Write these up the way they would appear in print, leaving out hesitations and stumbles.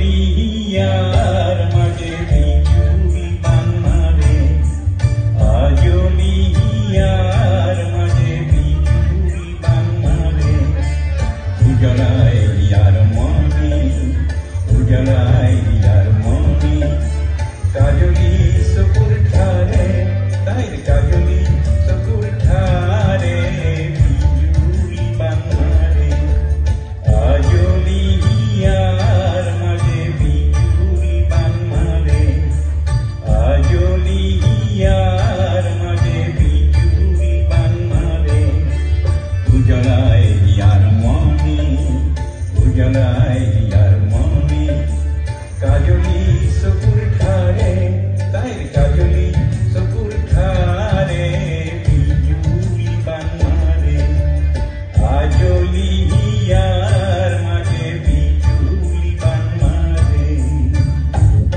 আজলিয়ার মাঝে বিজুলি বান্নারে আজলিয়ার মাঝে বিজুলি বান্নারে উজলায় ইয়ার মনে উজলায় ইয়ার মনে কাজলি সপুর ঠারে তাইর কাজলি সপুর ঠারে বিজুলি বান্নারে আজলিয়ার মাঝে বিজুলি বান্নারে আজলিয়ার মাঝে বিজুলি বান্নারে উজলায় ইয়ার মনে উজলায় ইয়ার মনে কাজলি সপুর ঠারে তাইর কাজলি সপুর ঠারে বিজুলি বান্নারে আজলিয়ার মাঝে বিজুলি বান্নারে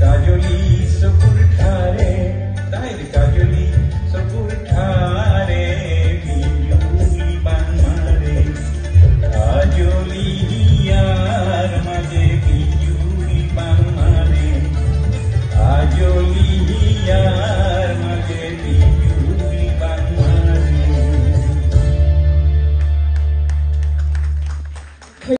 কাজলি সপুর ঠারে তাইর কাজলি সপুর ঠারে বিজুলি বান্নারে আজলিয়ার মাঝে বিজুলি বান্নারে আজলিয়া